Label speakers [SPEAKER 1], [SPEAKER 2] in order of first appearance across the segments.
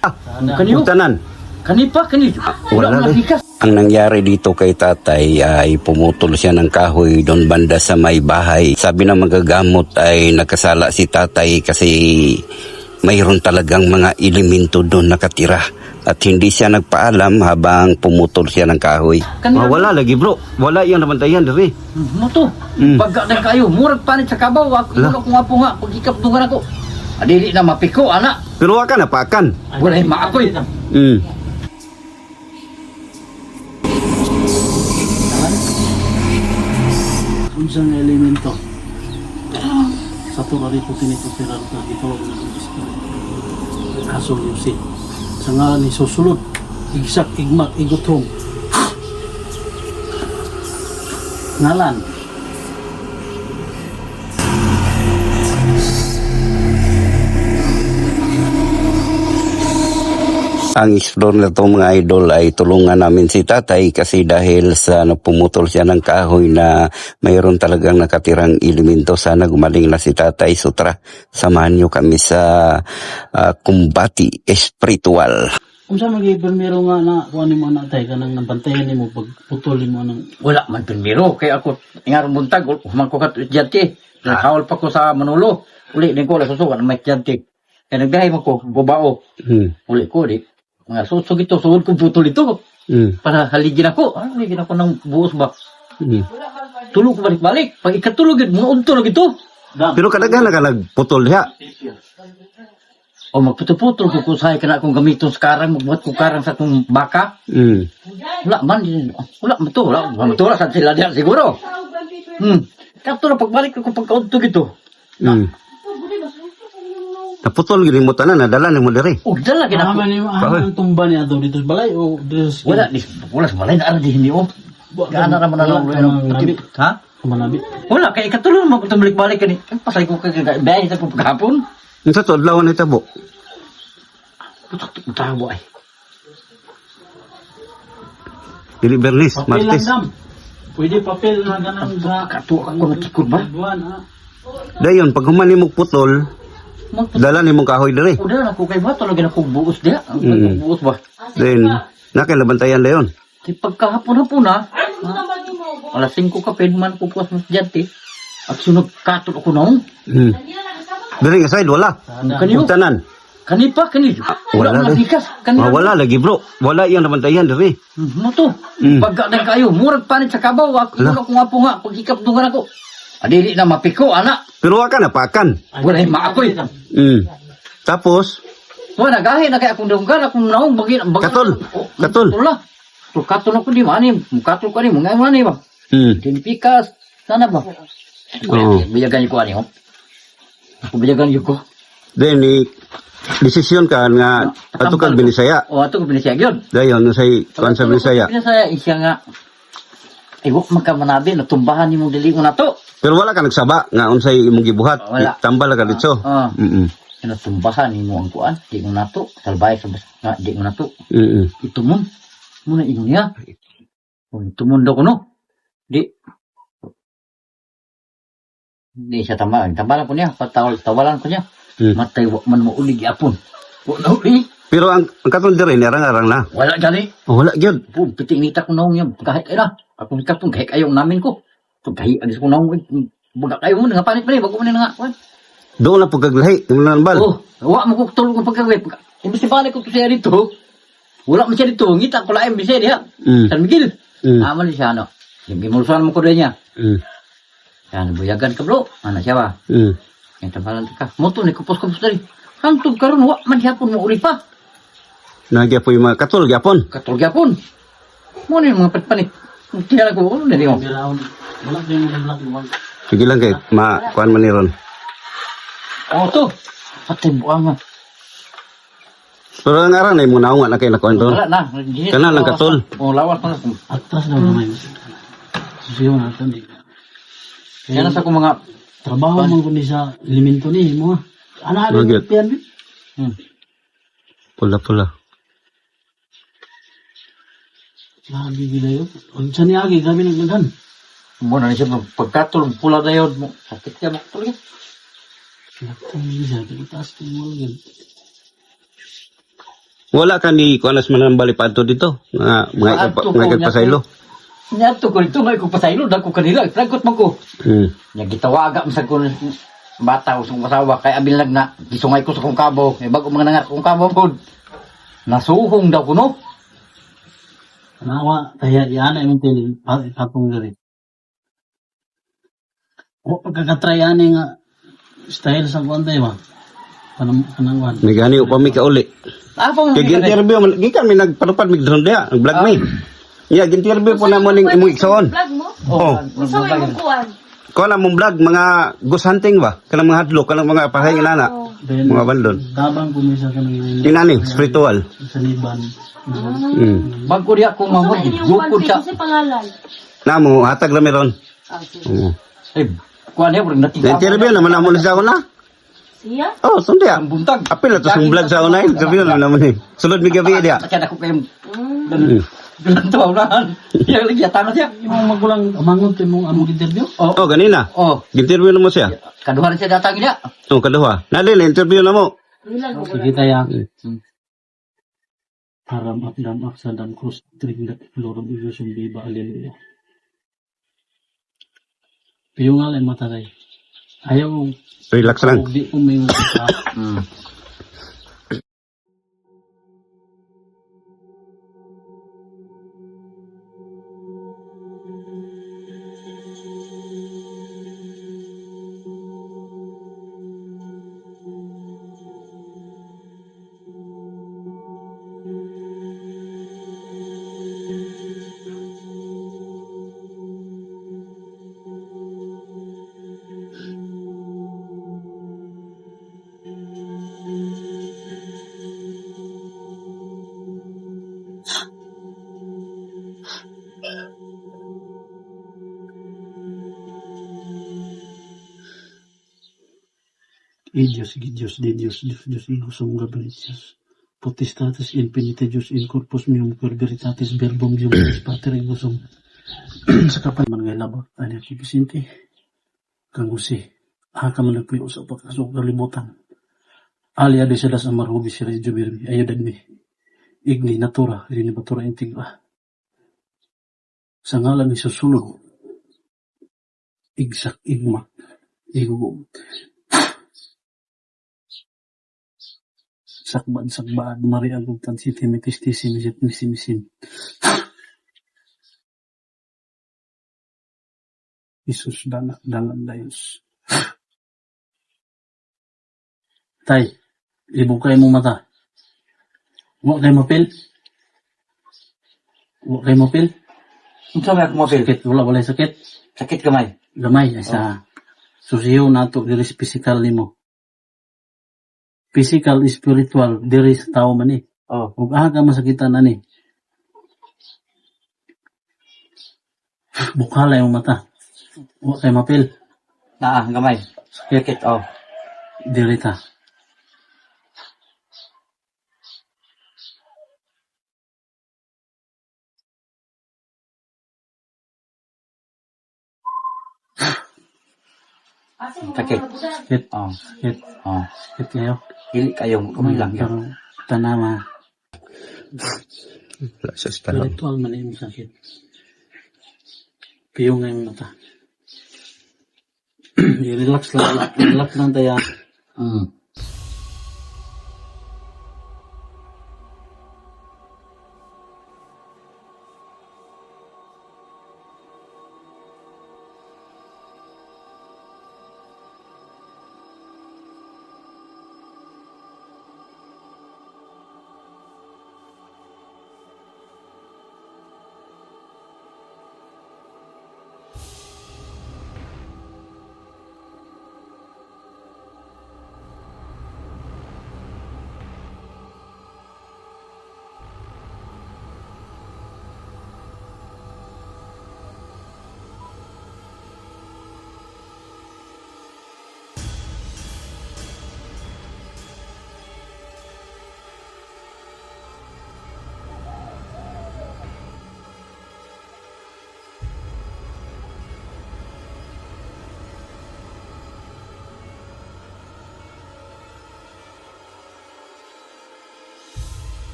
[SPEAKER 1] Kaniyo?
[SPEAKER 2] Tanan.
[SPEAKER 1] Kanipa, kaniyo.
[SPEAKER 2] Wala
[SPEAKER 1] Wala
[SPEAKER 2] rin.
[SPEAKER 1] bigas.
[SPEAKER 3] Ang nangyari dito kay tatay ay pumutol siya ng kahoy doon banda sa may bahay. Sabi ng magagamot ay nagkasala si tatay kasi mayroon talagang mga elemento doon nakatira. At hindi siya nagpaalam habang pumutol siya ng kahoy.
[SPEAKER 1] Kaniyo.
[SPEAKER 2] Wala lagi bro. Wala yung nabantayan diri.
[SPEAKER 1] Mo to. Pagka na kayo, murag panit sa kabaw. Ako ko nga po nga. Pagkikap dungan ako. Adili na mapiko, anak.
[SPEAKER 2] Pero waka na paakan.
[SPEAKER 1] Wala yung maakoy.
[SPEAKER 4] Unsang elemento sa turari ko tinitupiran na gitawag ng espiritu asol yusin sa ngalan ni susulod igsak igmak igutong ngalan
[SPEAKER 3] Ang explore na to mga idol ay tulungan namin si tatay kasi dahil sa napumutol siya ng kahoy na mayroon talagang nakatirang elemento. Sana gumaling na si tatay. Sutra, samahan nyo kami sa kumbati espiritual.
[SPEAKER 4] unsa magiging meron nga na kuan mo na tay kanang nabantayan nimo pag putulin mo ng
[SPEAKER 1] Wala man primero. Kaya ako, nga buntag, humang ko kat diyante. Nakawal pa ko sa Manolo. Uli din ko, susukan, may diyante. Kaya nagbihay mo ko, bubao. Uli ko, di. Mga susug ito, sugod ko putol ito. Para haligin ako. Haligin ako ng buos ba? Tulog ko balik-balik. Pag ikatulog, mga tulog ito.
[SPEAKER 2] Pero kadaghan na ka nagputol diha.
[SPEAKER 1] O magputol-putol ko kung saan ka na akong gamiton sa karang, magbuhat ko karang sa akong baka. Wala man, wala man to, wala man to, sa sila diyan siguro. Kato na pagbalik ko pagkaunto gito.
[SPEAKER 2] Naputol gini mo tanan nadala nimo diri.
[SPEAKER 1] O, dala gina ko.
[SPEAKER 4] Aman ni ang tumba niya daw dito sa balay o dito sa
[SPEAKER 1] Wala sa malay na ara di hindi o. Gaana naman na lang ha?
[SPEAKER 4] manabi
[SPEAKER 1] Wala, kaya ikatulong mo kung balik-balik ka ni. Ang pasay ko kagaya sa kong kahapon.
[SPEAKER 2] Unsa to adlaw na itabo?
[SPEAKER 1] Putok tabo ay.
[SPEAKER 2] Dili Bernis,
[SPEAKER 4] papel
[SPEAKER 2] Martes.
[SPEAKER 4] lang dam pwede papel na ganang sa
[SPEAKER 1] Kato ako nakikod ba?
[SPEAKER 4] buwan ha
[SPEAKER 2] Dayon pag human nimo putol, dala nimo kahoy diri.
[SPEAKER 1] O dala ako kay ba? Talaga na kong buos diya. Buos ba?
[SPEAKER 2] Then nakailabantayan dayon.
[SPEAKER 1] Di pagkahapon-hapon ha. Alas 5 ka man ko puwas mo dyan ti. At sunod katol ako noong.
[SPEAKER 2] Diri nga side wala.
[SPEAKER 1] Kaniyo?
[SPEAKER 2] Tanan.
[SPEAKER 1] Kanipa, kaniyo. Wala
[SPEAKER 2] Wala
[SPEAKER 1] na
[SPEAKER 2] rin.
[SPEAKER 1] bigas. Kaniyo.
[SPEAKER 2] Wala lagi bro. Wala yung nabantayan diri.
[SPEAKER 1] Mo to. Pagka na kayo, murag panit sa kabaw. Ako nga po nga. Pagkikap dungan ako. Adili na mapiko, anak.
[SPEAKER 2] Pero waka na paakan.
[SPEAKER 1] Wala yung maakoy.
[SPEAKER 2] Tapos
[SPEAKER 1] Wala, gahi na kaya akong dunggan. Akong naong bagay.
[SPEAKER 2] Katol. Katol.
[SPEAKER 1] Katol. So katol ako di mani. Katol ka ni mo. Ngayon mani ba? Dinipikas. Sana ba?
[SPEAKER 2] Oo.
[SPEAKER 1] Biyagan niyo ko ani ho. Ako biyagan niyo ko.
[SPEAKER 2] then desisyon ka nga ato kag Binisaya.
[SPEAKER 1] O ato ko binisya gyud.
[SPEAKER 2] Dayon say kuan sa Binisaya.
[SPEAKER 1] Binisaya isya nga. Iwok magkamanabi natumbahan nimo dili mo nato.
[SPEAKER 2] Pero wala ka nagsaba nga unsay imong gibuhat.
[SPEAKER 1] Wala.
[SPEAKER 2] Tambal ka dito.
[SPEAKER 1] Natumbahan nimo ang kuan, di mo nato. Salbay sa nga di mo nato. Ito mo. Muna ingon niya. O ito mo daw kuno. Di siya tambalan. Tambalan ko niya. Tawalan ko niya. Matay wak man mo uli gyapon. Wala uli.
[SPEAKER 2] Pero ang katon diri narang-arang na.
[SPEAKER 1] Wala gani.
[SPEAKER 2] Wala gyud.
[SPEAKER 1] Po, piting nita ko naong yan. Kahit ay na. Ako ni kapon, kahit ayaw namin ko. Pagkahi, agis ko naong, baga kayo mo, nga panit pa rin, bago mo na nga.
[SPEAKER 2] Doon na pagkaglahi, tingnan bal.
[SPEAKER 1] Oh, wala mo ko tulog ng pagkagawin. Imbis ni balik ko siya dito, wala mo siya dito, ngita ko laim siya diya. San Miguel. Aman siya, ano. Yung gimulsuan mo ko rin niya. Yan, buyagan ka bro. Ano siya ba? Yung tabalan ka. Moto, ni kupos-kupos na rin. Hantog ka rin, wala man hapon mo uli pa.
[SPEAKER 2] Nagya po yung mga katol, gyapon.
[SPEAKER 1] Katulog hapon. Muna yung mga patpanit. Kaya ko, ano na rin mo?
[SPEAKER 4] wala yung black buwan
[SPEAKER 2] Sige lang kay kuan man ni ron.
[SPEAKER 1] Oh, to. Patay buang nga.
[SPEAKER 2] Pero ang aran ay mo naunga na kay nakuan ron.
[SPEAKER 1] Wala na.
[SPEAKER 2] Kana lang katol.
[SPEAKER 1] Oh, lawas na.
[SPEAKER 4] atras na naman susiyo na ito
[SPEAKER 1] Yan na sa kong mga...
[SPEAKER 4] trabaho mo kundi sa elemento ni mo ana
[SPEAKER 2] Bagit.
[SPEAKER 4] pian
[SPEAKER 2] Pula-pula.
[SPEAKER 4] lagi gila yun unsa ni agi kami nagdagan
[SPEAKER 1] Muna na siya pagkatol, pula na yun. Sakit siya makatol.
[SPEAKER 4] Nakatang bisa, taas ko mo lang
[SPEAKER 2] Wala ka ni kuanas man ang balipadto dito. Mga
[SPEAKER 1] Adto ko,
[SPEAKER 2] mga kagpasaylo.
[SPEAKER 1] Nya to ko dito nga ko pasaylo dako kanila tragot man ko. Nya gitawaga man sa ko bata usong masawa kay abilag na gisungay ko sa kong kabo may bago mga nangat kong kabo pod. Nasuhong daw ko no.
[SPEAKER 4] Nawa, kaya yan ay mintin, patong gari. O, pagkakatry yan nga, style sa kuwantay ba? Kanangwan.
[SPEAKER 2] May gani pa mi kauli.
[SPEAKER 1] Afong
[SPEAKER 2] Kay interview man gikan mi nagpanupad mig drone dia, vlog mi. Ya interview po na mo ning imong iksaon.
[SPEAKER 5] Vlog mo?
[SPEAKER 2] Oh.
[SPEAKER 5] Usa may mong kuwan.
[SPEAKER 2] Ko na mong vlog mga ghost hunting ba? Kanang mga hadlok, kanang mga pahay inana.
[SPEAKER 4] Then,
[SPEAKER 2] Mga bandon.
[SPEAKER 4] tabang kumisa ka ng
[SPEAKER 2] Inani spiritual.
[SPEAKER 4] sa liban.
[SPEAKER 1] Bagko di ako
[SPEAKER 5] Usa
[SPEAKER 1] mamod
[SPEAKER 5] may inyong
[SPEAKER 1] gupod
[SPEAKER 5] kwan
[SPEAKER 1] sa
[SPEAKER 5] sa pangalan.
[SPEAKER 2] Namo hatag ra meron. Oo.
[SPEAKER 1] kuan he bro nating
[SPEAKER 2] Interview naman namo ni sa una.
[SPEAKER 5] Siya?
[SPEAKER 2] Oh, sundia.
[SPEAKER 1] ang buntag.
[SPEAKER 2] Apil na to sa vlog sa una. Interview na naman ni. Sulod mi gabi dia.
[SPEAKER 1] Kaya ako kay
[SPEAKER 2] Mm.
[SPEAKER 1] Ganto na. Yang lagi tanah siya.
[SPEAKER 4] Yung magulang, amangon to yung among interview?
[SPEAKER 2] Oh, ganina.
[SPEAKER 1] Oh,
[SPEAKER 2] Interview na mo siya.
[SPEAKER 1] kaduhan siya datang niya.
[SPEAKER 2] Oh, kaduha. Nalil interview na mo.
[SPEAKER 5] Ilan mo
[SPEAKER 4] Sige tayo.
[SPEAKER 1] Hmm.
[SPEAKER 4] Haram akdam aksadam krus trindak lorong ilusum biba aleluya. Piyong alay mataray. Ayaw,
[SPEAKER 2] Relax lang.
[SPEAKER 4] di ko may
[SPEAKER 1] Hmm.
[SPEAKER 4] Dios, Dios, de Dios, Dios, Dios, Dios, sum gabalicias. Potestatis infinite Dios in corpus meum per veritatis verbum Deus Pater Igusum. Sa kapan man ngay labot, ani ako bisinti. Kang usi, haka man nagpuyo sa pagkasok kalibutan. Alia de sedas amar hobi sira jubirmi, ayo dan mi. Igni natura, rini batura intigba. Sa ngalan ni susulog, igsak igma, igugom. Sakbad, mari agong tansiti mitistisin, jet misimisin. Isus dalam dayos. Tay, ibukay mo mata. Huwag kayo mapil. Huwag kayo mapil.
[SPEAKER 1] Unsa may ako mapil?
[SPEAKER 4] Sakit, wala sakit.
[SPEAKER 1] Sakit kamay.
[SPEAKER 4] Gamay, sa susiyo nato, diri sa physical nimo. Physical, spiritual, diri sa tao man eh.
[SPEAKER 1] Oh.
[SPEAKER 4] Huwag ka masakitan ani. Bukala yung mata. Huwag kayo mapil.
[SPEAKER 1] Gamay. Sakit oh.
[SPEAKER 4] Diri ta.
[SPEAKER 1] Sakit.
[SPEAKER 4] Sakit,
[SPEAKER 1] Oh.
[SPEAKER 4] sakit,
[SPEAKER 1] Oh.
[SPEAKER 4] sakit kayo.
[SPEAKER 1] Dili kayo kamay lang yun.
[SPEAKER 4] Pero tanama.
[SPEAKER 2] Wala siya sa talong.
[SPEAKER 4] Spiritual man yung sakit. Piyo nga yung mata. Relax lang tayo.
[SPEAKER 1] Hmm.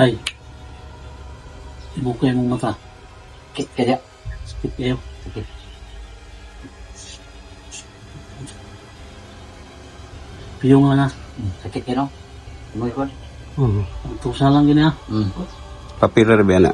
[SPEAKER 4] Tay. Ibukay mong mata.
[SPEAKER 1] Kaya,
[SPEAKER 4] Sakit kayo.
[SPEAKER 1] sakit.
[SPEAKER 4] Piyo nga na.
[SPEAKER 1] Sakit ka, no? Umuwi ko.
[SPEAKER 4] Ang tusa lang gini ha.
[SPEAKER 2] Papira ba na?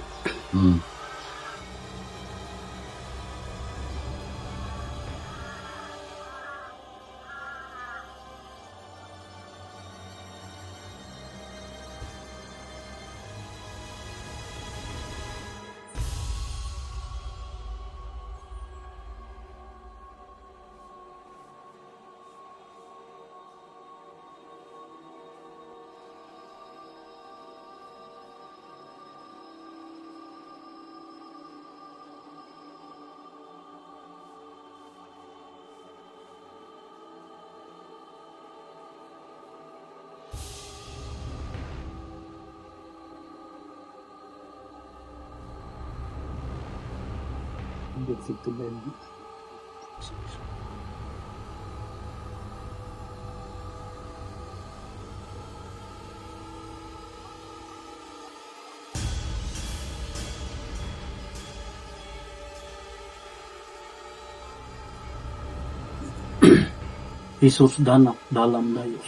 [SPEAKER 4] Jesus danak dalam dayos.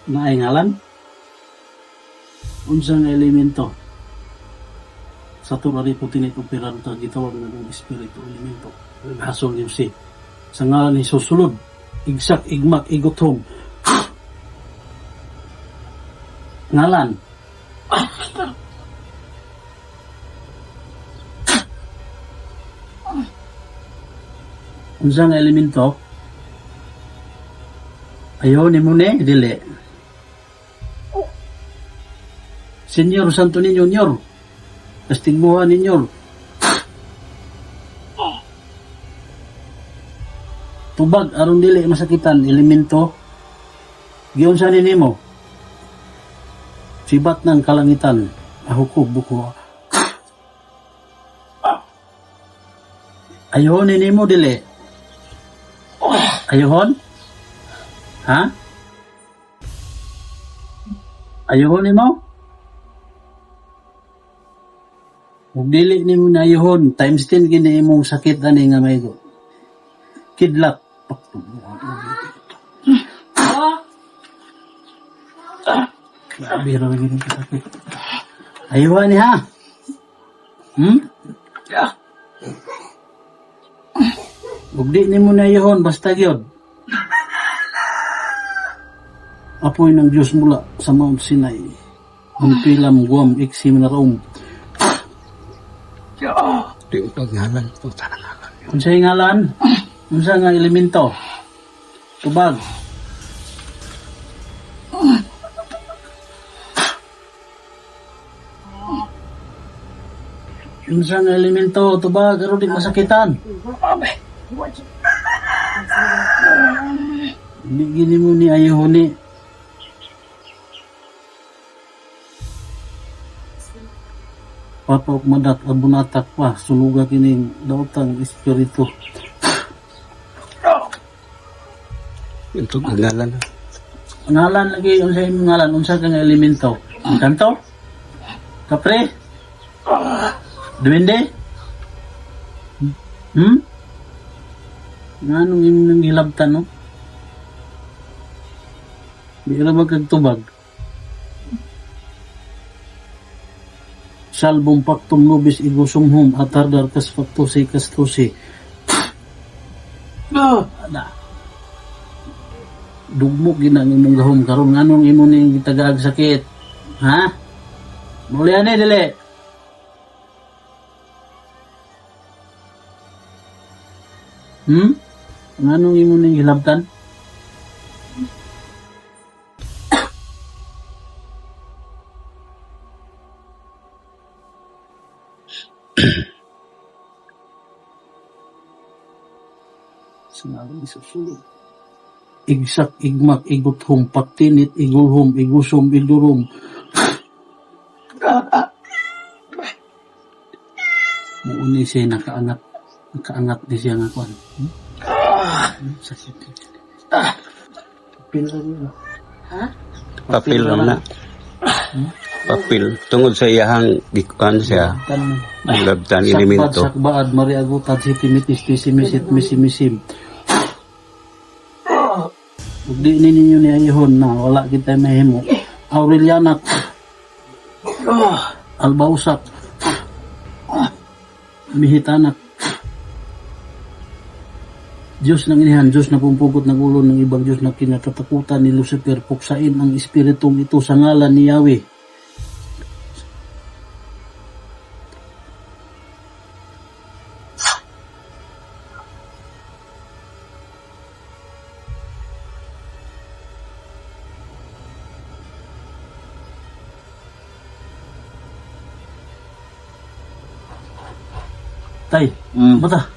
[SPEAKER 4] Naingalan? Unsang elemento sa turari po tinitupiran ta gitawag na ng espiritu elemento hasol yung si sa ngalan ni susulod igsak igmak igutom ngalan unsang elemento ayaw ni mo ne dili Senyor Santo Niño Nyor kastigmuhan ninyo tubag aron dili masakitan elemento giyon sa nimo sibat ng kalangitan ahukog buko ayohon nimo dili ayohon ha ayohon nimo ug dili nimo nayuhon times 10 kini imong sakit ani nga may kidlat biro gini sakit ayuhan ni ha ug di nimo nayuhon basta gyud apoy ng Diyos mula sa Mount Sinai ang pilam guam iksim na raong
[SPEAKER 2] Di paghalan po tanangalan.
[SPEAKER 4] unsay ngalan? Unsa nga elemento? Tubag. Unsa nga elemento? Tubag aron di masakitan. Hindi gini mo ni ayuhoni. Patok madat abunatak pa suluga kining daotang espiritu.
[SPEAKER 2] Ito ngalan.
[SPEAKER 4] Ngalan lagi unsa imong ngalan unsa kang elemento? Ang kanto? Kapre? Duwende? Nganong imong hilabtan no? Di ra ba kag tubag? Salbong paktum nubis igusumhum atardar kas faktusi kastusi. Ada. Dugmo ginang imong gahom karon nganong imo ning gitagaag sakit. Ha? Muli ani dili. Nganong imo ning hilabtan? Sinabi susulod. Igsak, igmak, iguthom, pagtinit, igulhom, igusom, idurom. Muuni siya nakaangat di siya nga kuan. Sakit. Pinang
[SPEAKER 5] Ha?
[SPEAKER 3] Papel lang na. Papel. Tungod sa iyahang gikuan siya.
[SPEAKER 4] tan
[SPEAKER 3] Naglabtan
[SPEAKER 4] sakbad
[SPEAKER 3] elemento.
[SPEAKER 4] sakbaad mariagutan sitimitis pisimisit misimisim. Ug di ninyo ni ayihon na wala kita mahimo. Aurelianak. Albausak. Mihitanak. Diyos ng inihan, Diyos na pumpugot ng ulo ng ibang Diyos na kinakatakutan ni Lucifer, puksain ang espiritong ito sa ngalan ni Yahweh. Tay, bata.